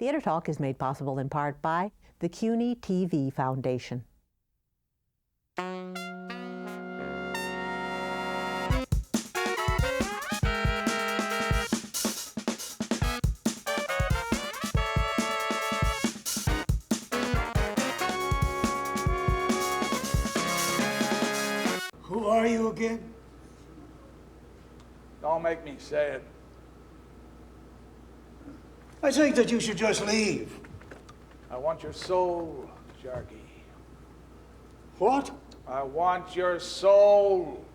Theatre Talk is made possible in part by the CUNY TV Foundation. Who are you again? Don't make me say it. I think that you should just leave. I want your soul, Sharky. What? I want your soul.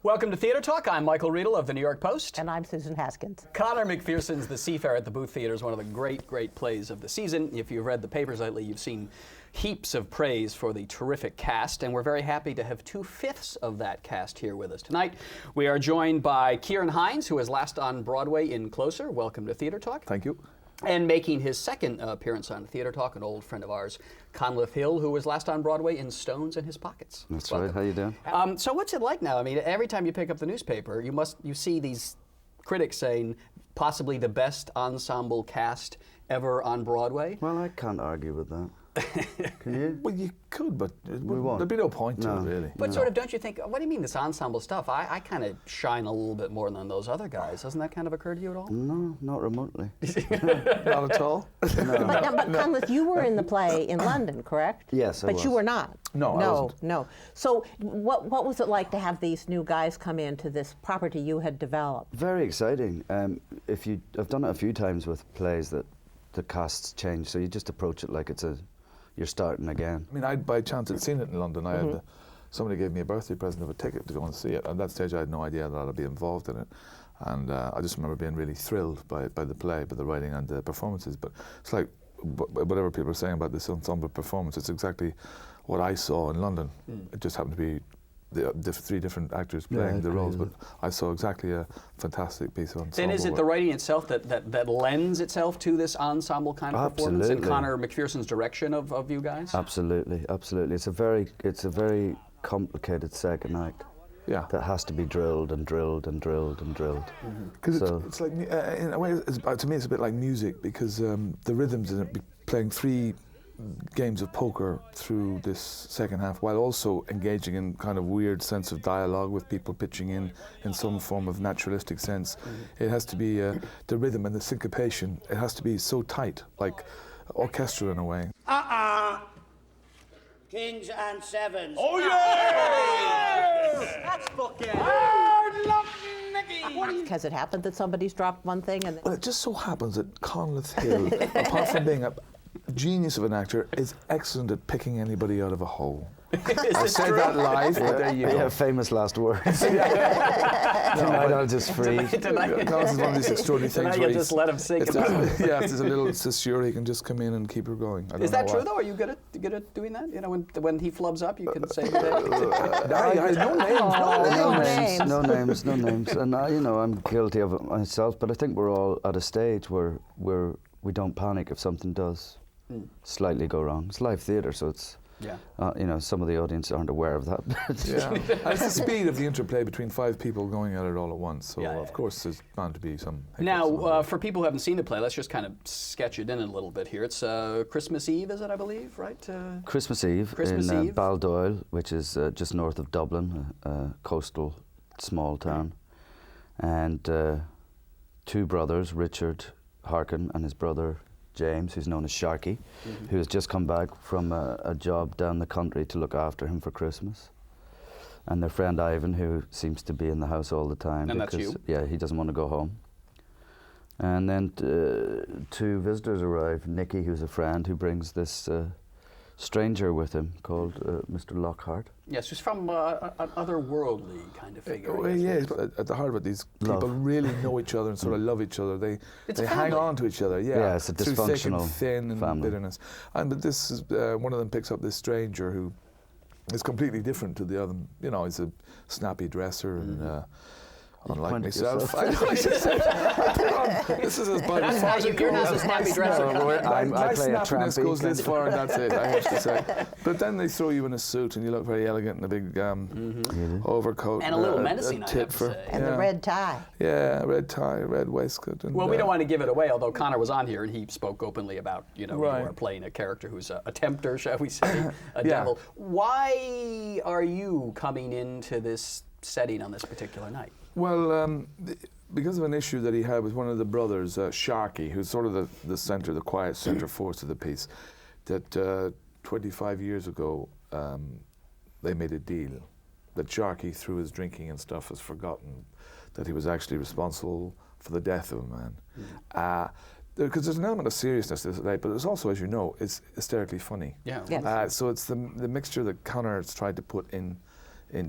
Welcome to Theatre Talk. I'm Michael Riedel of the New York Post. And I'm Susan Haskins. Conor McPherson's The Seafarer at the Booth Theatre is one of the great, great plays of the season. If you've read the papers lately, you've seen heaps of praise for the terrific cast, and we're very happy to have 2/5 of that cast here with us tonight. We are joined by Ciarán Hinds, who was last on Broadway in Closer. Welcome to Theatre Talk. Thank you. And making his second appearance on Theatre Talk, an old friend of ours, Conleth Hill, who was last on Broadway in Stones in His Pockets. That's Welcome. right. How you doing? So what's it like now? I mean, every time you pick up the newspaper, you see these critics saying possibly the best ensemble cast ever on Broadway. Well, I can't argue with that. Can you? Well, you could, but won't. there'd be no point to it, really. But sort of, don't you think, what do you mean this ensemble stuff? I kind of shine a little bit more than those other guys. Doesn't that kind of occur to you at all? No, not remotely. Not at all? But Conleth, you were in the play in London, correct? Yes, I But was. you were not. No, I wasn't. No. So what was it like to have these new guys come into this property you had developed? Very exciting. I've done it a few times with plays that the casts change, so you just approach it like you're starting again. I mean, I by chance had seen it in London. I had somebody gave me a birthday present of a ticket to go and see it. At that stage, I had no idea that I'd be involved in it. And I just remember being really thrilled by the play, by the writing and the performances. But it's like whatever people are saying about this ensemble performance, it's exactly what I saw in London. It just happened to be the three different actors playing the roles, but I saw exactly a fantastic piece of ensemble. Then is it the writing itself that lends itself to this ensemble kind of performance, and Conor McPherson's direction of you guys? Absolutely. It's a very complicated second act. Yeah. That has to be drilled and drilled and drilled and drilled. Because it's like, in a way, to me, it's a bit like music, because the rhythms in it, playing three games of poker through this second half, while also engaging in kind of weird sense of dialogue with people pitching in some form of naturalistic sense. It has to be the rhythm and the syncopation. It has to be so tight, like orchestral in a way. Kings and sevens. Oh, yeah! That's fucking. Has it happened that somebody's dropped one thing and Well, it just so happens that Conleth Hill, apart from being a genius of an actor, is excellent at picking anybody out of a hole. I said that live, but there you go. Yeah, famous last words. Tonight I'll just freeze. Conleth is one of these extraordinary things Tonight where you just let him sink. there's a little sure he can just come in and keep her going. Is that true though? Are you good at doing that? You know, when he flubs up, you can say No names. And I'm guilty of it myself, but I think we're all at a stage where we don't panic if something does slightly go wrong. It's live theatre, so it's some of the audience aren't aware of that. Yeah, and it's the speed of the interplay between five people going at it all at once. So of course there's bound to be some. Now, for people who haven't seen the play, let's just kind of sketch it in a little bit here. It's Christmas Eve, is it? I believe, right? Christmas Eve in Baldoyle, which is just north of Dublin, a coastal small town, and two brothers, Richard Harkin and his brother James, who's known as Sharky, who has just come back from a job down the country to look after him for Christmas. And their friend Ivan, who seems to be in the house all the time. And because, that's you? Yeah, he doesn't want to go home. And then two visitors arrive. Nicky, who's a friend, who brings this stranger with him called Mr. Lockhart. Yes, who's from an otherworldly kind of figure. Well, yeah, but at the heart of it, these people really know each other and sort of love each other. They hang on to each other. Yeah, it's a through thick and dysfunctional thin and family. bitterness. But this is one of them picks up this stranger who is completely different to the other. You know, he's a snappy dresser and unlike pointed myself. yourself. This is as by as far as it You're not goes. a snappy dresser. I My play a snappiness trampy. goes this far, and that's it, I have to say. But then they throw you in a suit, and you look very elegant in a big overcoat. And a little menacing, I have tit to for, say. And the red tie. Yeah, red tie, red waistcoat. And, Well, we don't want to give it away, although Conor was on here and he spoke openly about, Right. you are playing a character who's a tempter, shall we say, a Yeah. devil. Why are you coming into this setting on this particular night? Well, because of an issue that he had with one of the brothers, Sharky, who's sort of the center, the quiet center force of the piece, that 25 years ago they made a deal that Sharky, through his drinking and stuff, has forgotten that he was actually responsible for the death of a man. Because there's an element of seriousness to this night, but it's also, as you know, it's hysterically funny. Yeah. Yes. So it's the mixture that Conor has tried to put in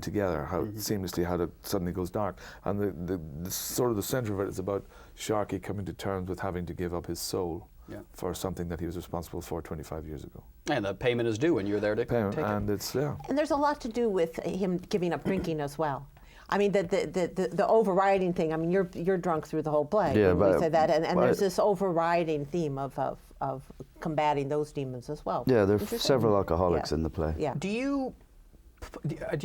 together, how seamlessly, how it suddenly goes dark. And the sort of the center of it is about Sharky coming to terms with having to give up his soul for something that he was responsible for 25 years ago. And the payment is due, and you're there to take it. And it's, yeah. And there's a lot to do with him giving up drinking as well. I mean, the overriding thing. I mean, you're drunk through the whole play. Yeah, we but- say that, and but- there's this overriding theme of combating those demons as well. Yeah, there are Interesting. several alcoholics Yeah. in the play. Yeah. Do you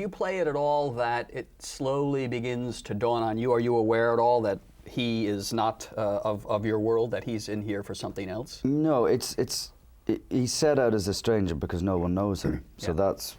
play it at all that it slowly begins to dawn on you? Are you aware at all that he is not of your world, that he's in here for something else? No, he's set out as a stranger because no one knows him. So that's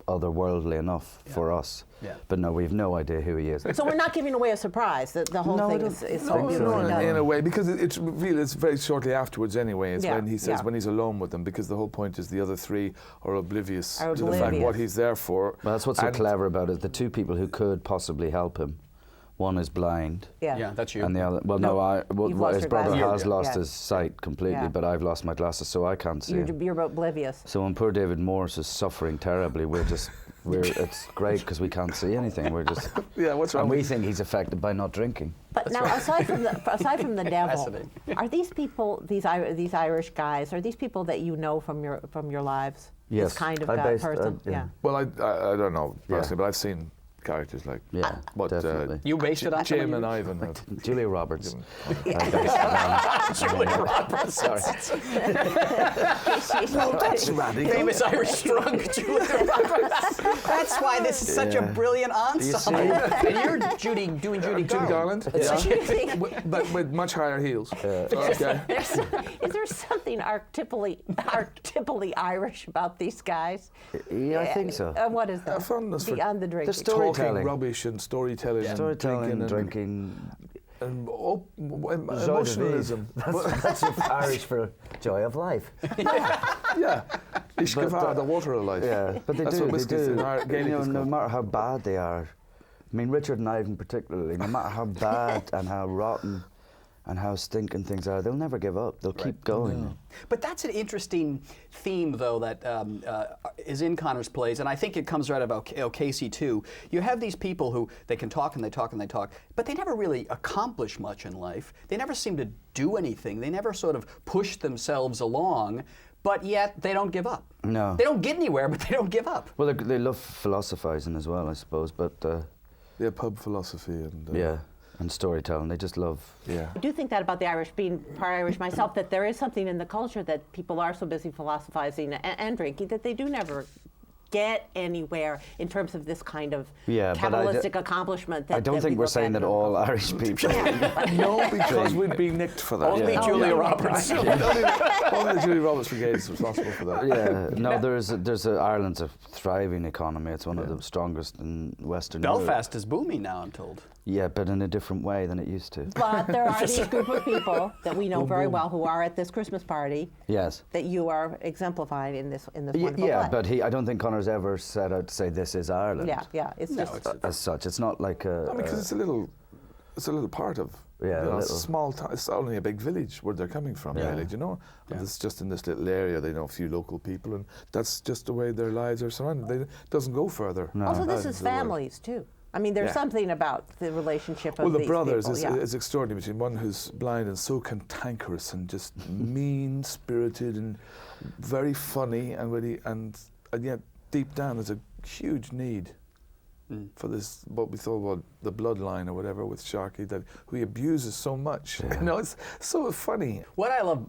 otherworldly enough for us. Yeah. But no, we've no idea who he is. So we're not giving away a surprise. The whole No, I thing don't is think so so. beautifully No, done. in a way, because it's revealed, it's very shortly afterwards anyway. It's Yeah, when he says, yeah. when he's alone with them, because the whole point is the other three are oblivious to the fact oblivious. what he's there for. Well, that's what's so And- clever about it. The two people who could possibly help him, one is blind, Yeah. Yeah, that's you. and the other. Well, No, no, you've lost his your brother glasses. has lost Yeah. his sight completely, Yeah. but I've lost my glasses, so I can't see. him. You're oblivious. So when poor David Morse is suffering terribly, it's great because we can't see anything. We're just Yeah, what's wrong and we with- think he's affected by not drinking. But now, aside from the devil, Fascinating. are these people, these Irish guys, are these people that you know from your lives? Yes, This kind of I based- person. yeah. Well, I don't know Yeah. personally, but I've seen characters like Yeah, what definitely. You based it on Jim somebody and you- Ivan have. Julia Roberts. Julia Roberts. Sorry. Famous Irish drunk Julia Roberts. That's why this is such a Yeah. brilliant ensemble. And you're doing Judy Judy Garland. Garland, yeah. But with much higher heels. Okay. Is there something archetypally Irish about these guys? Yeah, I think so. What is that? A fondness for Beyond the drinking. story- Talking Storytelling. rubbish and storytelling, Storytelling, and drinking. and Joy de emotionalism. vivre. That's Irish for joy of life. Yeah, Ishkava, the water of life. Yeah, but they That's do. what They whiskey's do. in Gaelic is No called. matter how bad they are, I mean Richard and Ivan particularly. No matter how bad and how rotten and how stinking things are, they'll never give up. They'll keep going. But that's an interesting theme, though, that is in Conor's plays, and I think it comes right about Casey, too. You have these people who, they can talk and they talk and they talk, but they never really accomplish much in life. They never seem to do anything. They never sort of push themselves along, but yet they don't give up. No. They don't get anywhere, but they don't give up. Well, they love philosophizing as well, I suppose. But Yeah, pub philosophy and yeah, and storytelling. They just love. yeah. I do think that about the Irish, being part Irish myself, that there is something in the culture that people are so busy philosophizing and drinking that they do never get anywhere in terms of this kind of Yeah, but capitalistic accomplishment. That, I don't that think we we're look saying at that in our all culture. Irish people. No, because we'd be nicked for that. Only Yeah. Julia Roberts. Only the Julie Roberts Brigade is responsible for that. Yeah, no, Ireland's a thriving economy. It's one of the strongest in Western Europe. Belfast is booming now, I'm told. Yeah, but in a different way than it used to. But there are these group of people that we know very well who are at this Christmas party Yes. that you are exemplifying in this wonderful Yeah, play. but I don't think Conor's ever set out to say this is Ireland. Yeah, it's just As such, it's not like a. I mean, because it's a little part of. Yeah, a it's a little. small town. It's only a big village where they're coming from, Yeah. really. Do you know? And it's just in this little area. They know a few local people, and that's just the way their lives are surrounded. It doesn't go further. No. also this out is into the world. families too. I mean, there's Yeah. something about the relationship of Well, the these brothers people. is extraordinary, between one who's blind and so cantankerous and just mean-spirited and very funny and really and yet deep down there's a huge need for this, what we thought was the bloodline or whatever with Sharky, that who he abuses so much. You know, it's so funny. What I love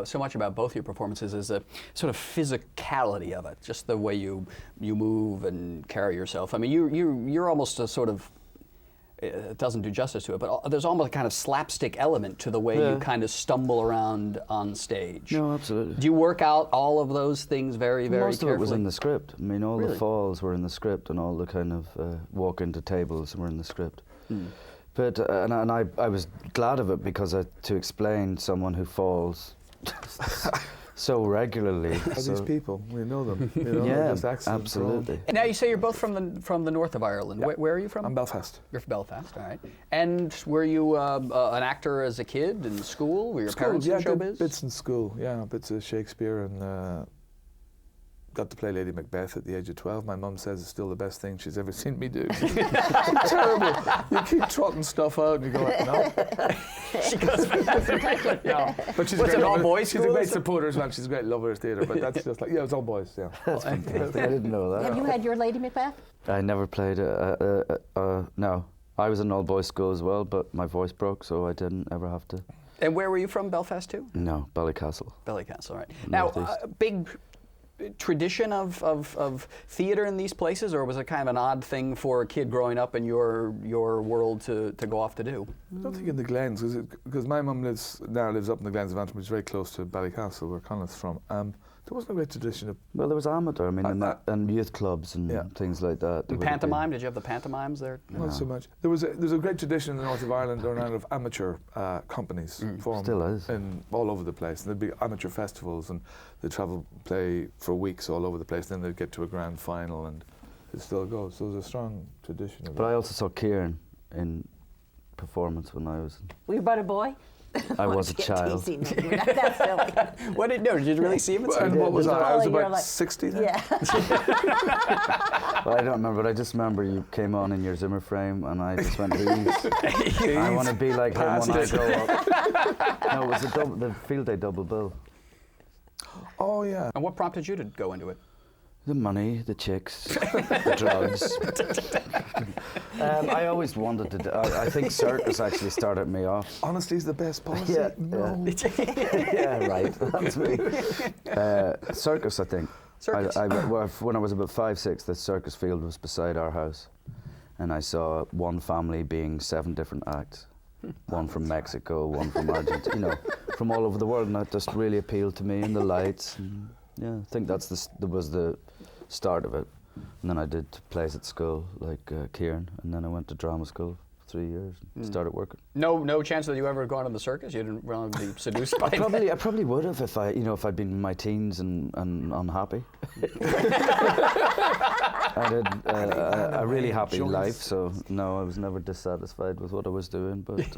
so much about both your performances is the sort of physicality of it, just the way you move and carry yourself. I mean, you're almost a sort of, it doesn't do justice to it, but there's almost a kind of slapstick element to the way you kind of stumble around on stage. No, absolutely. Do you work out all of those things very, very Most carefully? of it was in the script. I mean, all Really? the falls were in the script, and all the kind of walk into tables were in the script. But and I was glad of it, because to explain someone who falls so regularly. Are these people? We know them. You know, Yeah, they're just excellent. absolutely. Now you say you're both from the north of Ireland. Yeah. Where are you from? I'm Belfast. You're from Belfast, all right. And were you an actor as a kid in school? Were your parents in showbiz? Bits in school, yeah, bits of Shakespeare, and got to play Lady Macbeth at the age of 12. My mum says it's still the best thing she's ever seen me do. It's terrible. You keep trotting stuff out and you go, no. She goes, No. But she's Was a great it all lover. boys' She's a school? great supporter as well. She's a great lover of theatre, but that's just like, yeah, it's all boys, yeah. I didn't know that. Have you had your Lady Macbeth? I never played no. I was in all boys school as well, but my voice broke, so I didn't ever have to. And where were you from, Belfast too? No, Ballycastle. Ballycastle, right. Now, Northeast. big tradition of theatre in these places, or was it kind of an odd thing for a kid growing up in your world to go off to do? I don't think in the Glens, because my mum now lives up in the Glens of Antrim, which is very close to Ballycastle, where Conleth's from. There wasn't a great tradition of... Well, there was amateur, I mean, and youth clubs and things like that. And pantomime? Did you have the pantomimes there? Not so much. There's a great tradition in the north of Ireland around of amateur companies formed. Still is. All over the place. And there'd be amateur festivals, and they'd travel, play for weeks all over the place, then they'd get to a grand final, and it still goes. So there's a strong tradition of But it. I also saw Ciarán in performance when I was... Were you but a boy? I was a child. Teasing. No, you're not that silly. What did you really see him? And what was I? I was You're about like- 60 then? Yeah. Well, I don't remember, but I just remember you came on in your Zimmer frame, and I just went, I want to be like him when I grow up. No, it was the field day double bill. Oh, yeah. And what prompted you to go into it? The money, the chicks, the drugs. I always wanted to do, I think circus actually started me off. Honesty's the best policy. Yeah, No. Yeah, right, that's me. Circus, I think. Circus. When I was about 5, 6, the circus field was beside our house, and I saw one family being 7 different acts. One from Mexico, one from Argentina, you know, from all over the world, and that just really appealed to me, and the lights. And yeah, I think that was the start of it. And then I did plays at school, like Ciarán, and then I went to drama school for 3 years and started working. No chance that you ever gone to the circus? You didn't want to be seduced by it? I probably would have if I'd been in my teens and unhappy. I did a really happy life, so no, I was never dissatisfied with what I was doing. But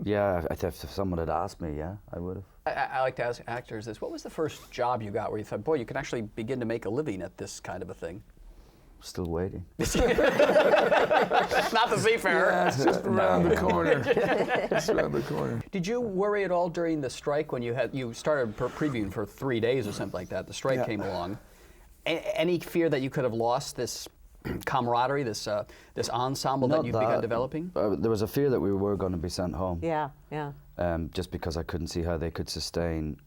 yeah, if someone had asked me, yeah, I would have. I like to ask actors this. What was the first job you got where you thought, boy, you can actually begin to make a living at this kind of a thing? Still waiting. Not the Seafarer. Yeah, it's just around the corner. Just around the corner. Did you worry at all during the strike when you started previewing for 3 days or something like that? The strike came along. Any fear that you could have lost this camaraderie, this ensemble that you've begun developing? There was a fear that we were going to be sent home. Yeah. Just because I couldn't see how they could sustain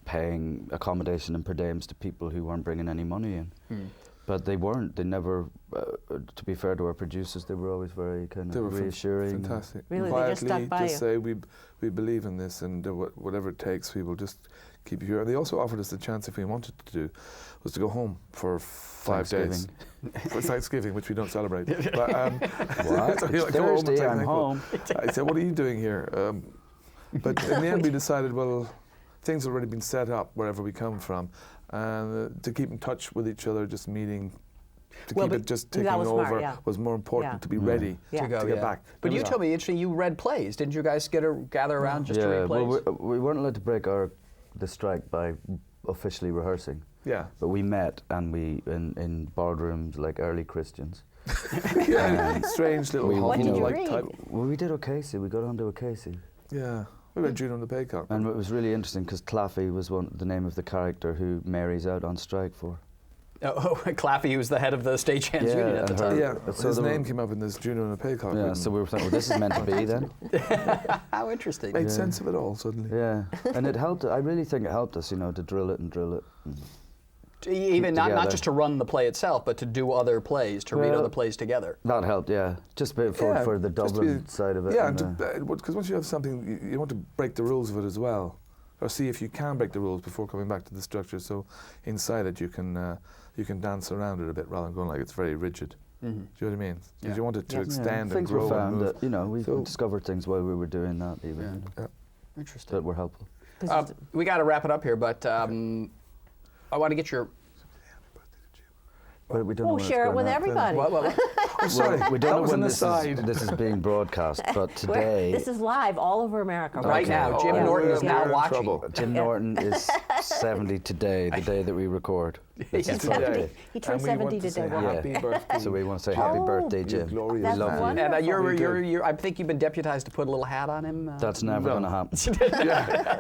paying accommodation and per diems to people who weren't bringing any money in. But they weren't. They never, to be fair to our producers, they were always very kind of reassuring. Fantastic. Really, they just Quietly, stuck by just say we believe in this, and whatever it takes, we will just keep you here. And they also offered us the chance, if we wanted to do, was to go home for 5 days. For Thanksgiving, which we don't celebrate. But, What? so It's Thursday, I'm home. I said, what are you doing here? But in the end, we decided, well, things had already been set up wherever we come from. And to keep in touch with each other, just meeting, to keep it just ticking over was more important to be ready to get back. But you told me, interesting, you read plays. Didn't you guys gather around just to read plays? Well, we weren't allowed to break the strike by officially rehearsing. Yeah. But we met, and we in boardrooms like early Christians. Strange little What did you like read? type. Well, we did O'Casey. We got onto O'Casey. Yeah. We read Juno and the Paycock. And it was really interesting because Claffey was the name of the character who Mary's out on strike for. Oh, Claffey, who's the head of the stagehands union at the time. Yeah, So his there name were- came up in this junior and a pay card. Yeah, so we were thinking, well, this is meant to be then. How interesting. Made sense of it all suddenly. Yeah, and it helped. I really think it helped us, you know, to drill it and drill it. Even not together. just to run the play itself, but to do other plays, to read Well, other plays together. That helped, yeah. Just for the just to be- Dublin side of it. Yeah, and, because once you have something, you want to break the rules of it as well, or see if you can break the rules before coming back to the structure. So inside it, you can dance around it a bit rather than going like it's very rigid. Do you know what I mean? Because you want it to extend and things grow were and found move. that, you know, we So- discovered things while we were doing that even, Yeah. you know, Yeah. Interesting. that were helpful. We got to wrap it up here, but I want to get your. But we don't know We'll when share it's it with going to happen. everybody. I'm sorry, We don't that know was when an this aside. is being broadcast, but today This is live all over America Right now, Jim Yeah. Norton is Yeah. now We're in watching. trouble. Jim Norton is 70 today, the day that we record. It's Yes. his birthday. He turned And we want 70 to say today. Yeah. happy birthday. So we want to say happy Oh. birthday, Jim. You glorious That's love you. wonderful. And Very good. I think you've been deputized to put a little hat on him. That's never No. going to happen.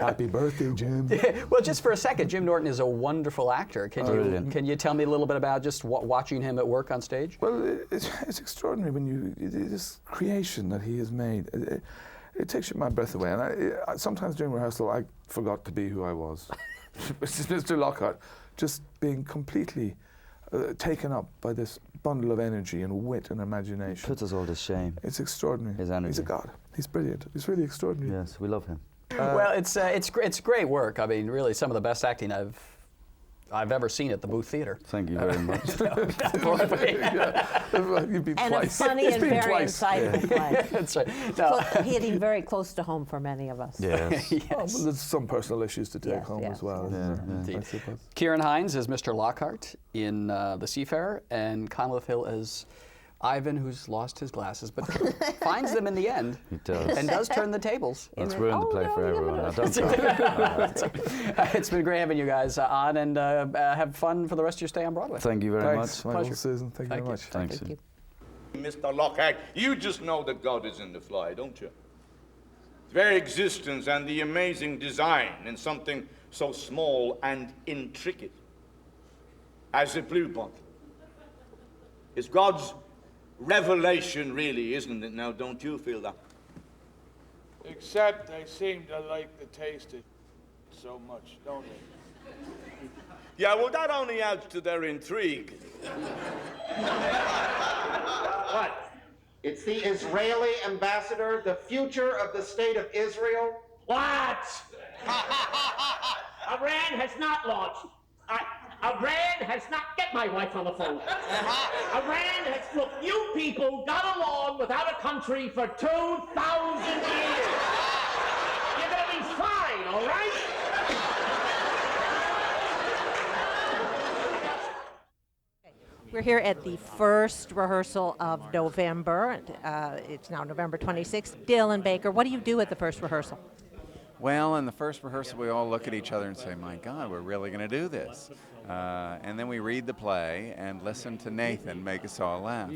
Happy birthday, Jim. Well, just for a second, Jim Norton is a wonderful actor. Brilliant. Can you tell me a little bit about just watching him at work on stage? Well, it's extraordinary when this creation that he has made. It takes my breath away. And I sometimes during rehearsal, I forgot to be who I was. Mr. Lockhart, just being completely taken up by this bundle of energy and wit and imagination. Puts us all to shame. It's extraordinary. His energy. He's a god. He's brilliant. He's really extraordinary. Yes, we love him. Well, it's great work. I mean, really, some of the best acting I've ever seen at the Booth Theater. Thank you very much. You've been And a twice. funny It's and been very twice. insightful play. That's right. No. Hitting very close to home for many of us. Yes. Oh, well, there's some personal issues to take Yes, home yes, as well. yes. isn't there? Indeed. I suppose. Ciarán Hinds as Mr. Lockhart in The Seafarer, and Conleth Hill as Ivan, who's lost his glasses, but finds them in the end. He does. And does turn the tables. That's ruined the play for everyone. I don't It's been great having you guys on, and have fun for the rest of your stay on Broadway. Thank you very Thanks, much. Michael, Pleasure. Susan. Thank you very much. Thanks. Thank you. Mr. Lockhart, you just know that God is in the fly, don't you? The very existence and the amazing design in something so small and intricate as a blue bottle is God's revelation, really, isn't it? Now, don't you feel that? Except they seem to like the taste of so much, don't they? Yeah, well, that only adds to their intrigue. What? It's the Israeli ambassador, the future of the state of Israel? What? Iran has not launched. Iran has not. Get my wife on the phone. Iran has. Look, you people got along without a country for 2,000 years. You're gonna be fine, all right? We're here at the first rehearsal of November. It's now November 26th. Dylan Baker, what do you do at the first rehearsal? Well, in the first rehearsal, we all look at each other and say, my God, we're really going to do this. And then we read the play and listen to Nathan make us all laugh.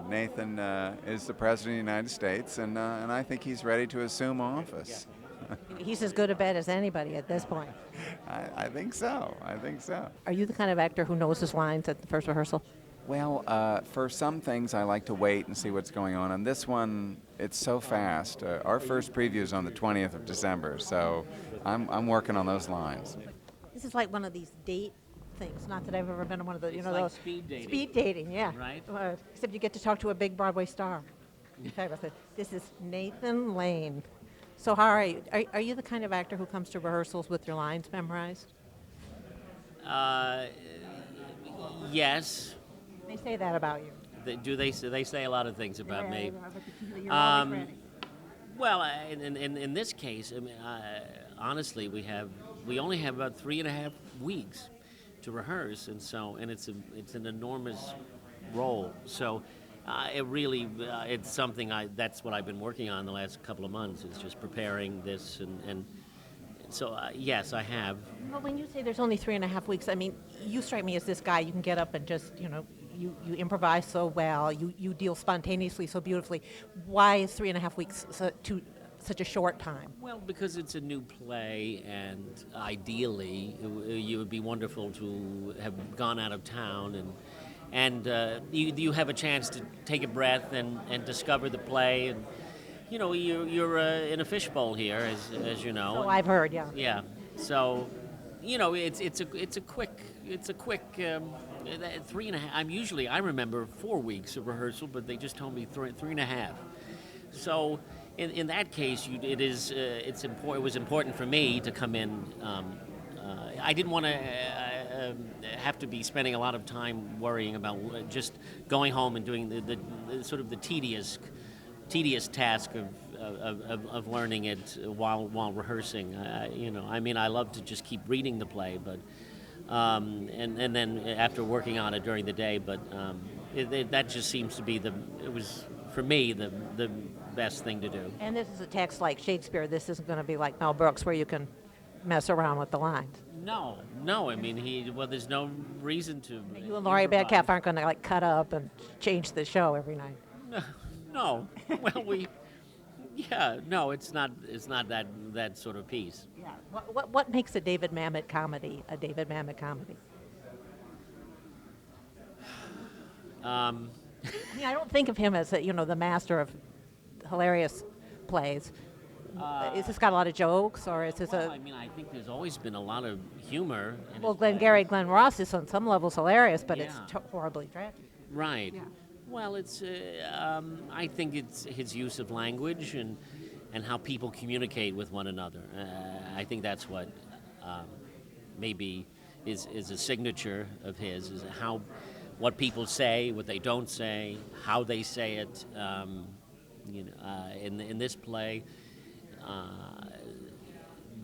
Nathan is the President of the United States, and I think he's ready to assume office. He's as good a bet as anybody at this point. I think so. I think so. Are you the kind of actor who knows his lines at the first rehearsal? Well, for some things, I like to wait and see what's going on. On this one, it's so fast. Our first preview is on the 20th of December, so I'm working on those lines. This is like one of these date things. Not that I've ever been on one of the, like those speed dating. Speed dating, yeah. Right. Except you get to talk to a big Broadway star. This is Nathan Lane. So how are you? Are you the kind of actor who comes to rehearsals with your lines memorized? Yes. They say that about you. They say a lot of things about me. You're always ready. Well, in this case, I mean, honestly, we only have about 3.5 weeks to rehearse, and it's an enormous role. So it really it's something that's what I've been working on the last couple of months, is just preparing this, and so yes, I have. Well, when you say there's only 3.5 weeks, I mean, you strike me as this guy. You can get up and just, you improvise so well. You deal spontaneously so beautifully. Why is 3.5 weeks such a short time? Well, because it's a new play, and ideally, it would be wonderful to have gone out of town, and you have a chance to take a breath and discover the play, and you know you're in a fishbowl here, as you know. Oh, I've heard, yeah. Yeah. So, you know, it's a quick 3.5. I remember 4 weeks of rehearsal, but they just told me 3.5. So, in that case, it was important for me to come in. I didn't want to have to be spending a lot of time worrying about just going home and doing the sort of the tedious task of learning it while rehearsing. I love to just keep reading the play, but and then after working on it during the day. But that just seems to be it was for me the best thing to do. And this is a text like Shakespeare. This isn't going to be like Mel Brooks, where you can mess around with the lines. No. I mean, there's no reason to. You and Laurie Metcalf aren't going to like cut up and change the show every night. No. Well, it's not that sort of piece. Yeah. What makes a David Mamet comedy a David Mamet comedy? I don't think of him as the master of hilarious plays. Is this got a lot of jokes, or is this I think there's always been a lot of humor. Well, Glenn Ross is on some levels hilarious, but it's horribly tragic. Right. Yeah. Well, it's. I think it's his use of language and how people communicate with one another. I think that's what maybe is a signature of his, is what people say, what they don't say, how they say it. In this play,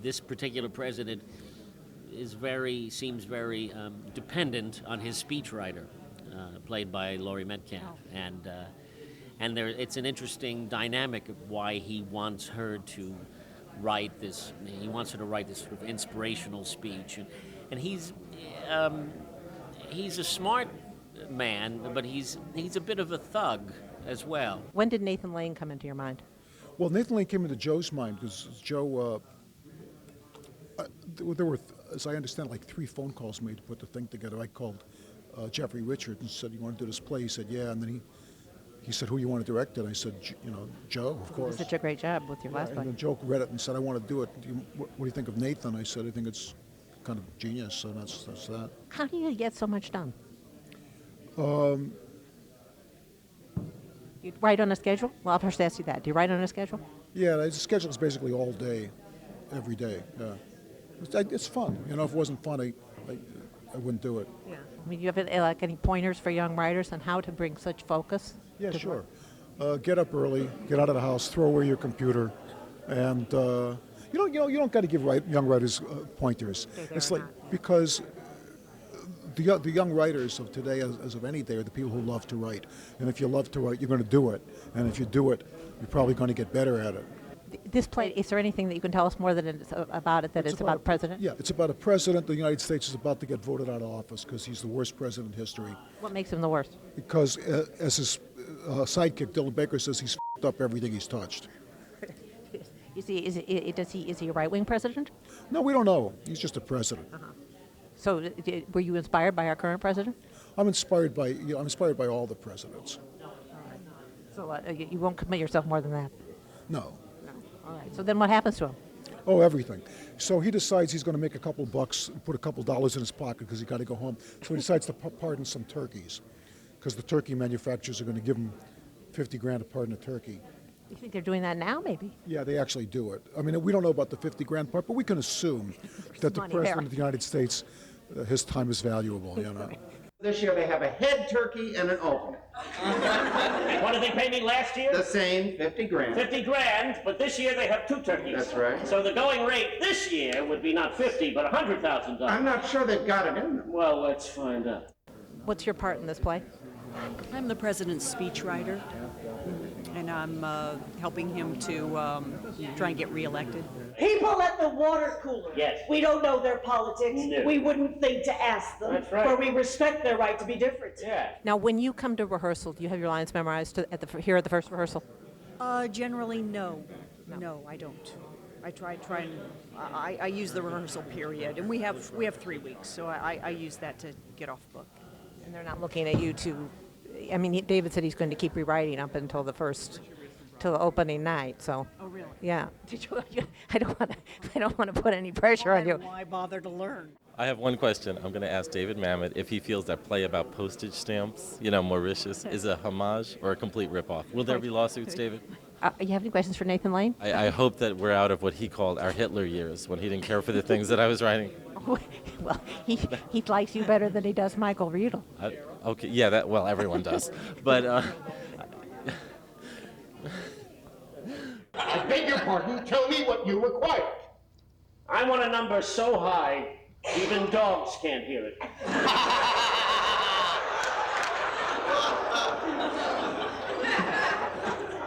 this particular president seems very dependent on his speechwriter, played by Laurie Metcalf, and it's an interesting dynamic of why he wants her to write this. He wants her to write this sort of inspirational speech, and he's a smart man, but he's a bit of a thug as well. When did Nathan Lane come into your mind? Well, Nathan Lane came into Joe's mind because Joe, there were, as I understand, like 3 phone calls made to put the thing together. I called Jeffrey Richard and said, "You want to do this play?" He said, "Yeah." And then he said, "Who you want to direct it?" I said, "Joe, of course." You did such a great job with your last play. And then Joe read it and said, "I want to do it. What do you think of Nathan?" I said, "I think it's kind of genius." So that's that. How do you get so much done? You write on a schedule? Well, I'll first ask you that. Do you write on a schedule? Yeah, the schedule is basically all day, every day. Yeah, it's fun. If it wasn't fun, I wouldn't do it. Yeah. I mean, you have any pointers for young writers on how to bring such focus? Yeah, sure. Get up early, get out of the house, throw away your computer, and you don't got to give young writers pointers. It's like because the young writers of today, as of any day, are the people who love to write. And if you love to write, you're going to do it. And if you do it, you're probably going to get better at it. This play, is there anything that you can tell us more about it that it's about the president? Yeah, it's about a president. The United States is about to get voted out of office because he's the worst president in history. What makes him the worst? Because, as his sidekick, Dylan Baker, says, he's f***ed up everything he's touched. Is he a right-wing president? No, we don't know. He's just a president. Uh-huh. So, were you inspired by our current president? I'm inspired by all the presidents. All right. So you won't commit yourself more than that? No. All right. So then what happens to him? Oh, everything. So he decides he's going to make a couple bucks, put a couple dollars in his pocket because he got to go home. So he decides to pardon some turkeys because the turkey manufacturers are going to give him $50,000 to pardon a turkey. You think they're doing that now, maybe? Yeah, they actually do it. I mean, we don't know about the $50,000 part, but we can assume that the president of the United States, his time is valuable. This year they have a head turkey and an alternate. What did they pay me last year? The same, $50,000. $50,000, but this year they have 2 turkeys. That's right. So the going rate this year would be not 50, but $100,000. I'm not sure they've got it in them. Well, let's find out. What's your part in this play? I'm the president's speechwriter, and I'm helping him to try and get reelected. People at the water cooler. Yes. We don't know their politics. No. We wouldn't think to ask them. That's right. For we respect their right to be different. Yeah. Now, when you come to rehearsal, do you have your lines memorized here at the first rehearsal? Generally, no. No, I don't. I try and I use the rehearsal period, and we have 3 weeks, so I use that to get off book. And they're not looking at you to. I mean, David said he's going to keep rewriting up until the opening night. So. Oh, really? Yeah. I don't want to put any pressure on you. Why bother to learn? I have one question. I'm going to ask David Mamet if he feels that play about postage stamps, Mauritius, is a homage or a complete ripoff. Will there be lawsuits, David? You have any questions for Nathan Lane? I hope that we're out of what he called our Hitler years, when he didn't care for the things that I was writing. Well, he likes you better than he does Michael Riedel. Okay, yeah, everyone does. But I beg your pardon, tell me what you require. I want a number so high, even dogs can't hear it.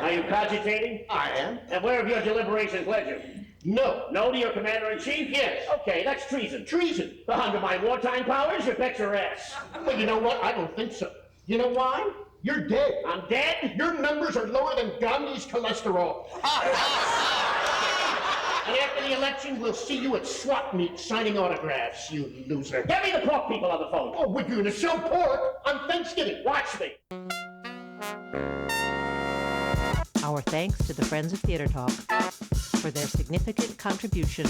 Are you cogitating? I am. And where have your deliberations led you? No. No to your commander-in-chief? Yes. Okay, that's treason. Treason. Under my wartime powers, you bet your ass. Well, you know what? I don't think so. You know why? You're dead. I'm dead? Your numbers are lower than Gandhi's cholesterol. And after the election, we'll see you at swap meet signing autographs, you loser. Get me the pork people on the phone. Oh, we're going to sell pork on Thanksgiving. Watch me. Our thanks to the Friends of Theater Talk for their significant contribution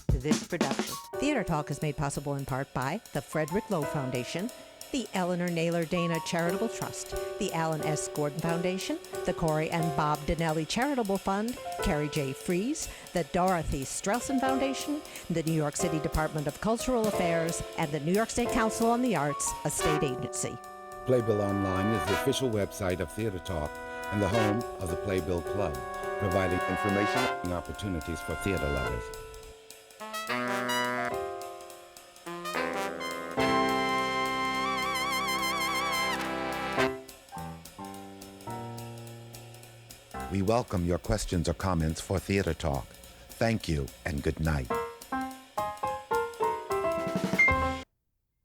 to this production. Theater Talk is made possible in part by the Frederick Lowe Foundation, the Eleanor Naylor Dana Charitable Trust, the Alan S. Gordon Foundation, the Corey and Bob Donnelly Charitable Fund, Carrie J. Fries, the Dorothy Strelson Foundation, the New York City Department of Cultural Affairs, and the New York State Council on the Arts, a state agency. Playbill Online is the official website of Theater Talk and the home of the Playbill Club, providing information and opportunities for theater lovers. We welcome your questions or comments for Theater Talk. Thank you and good night.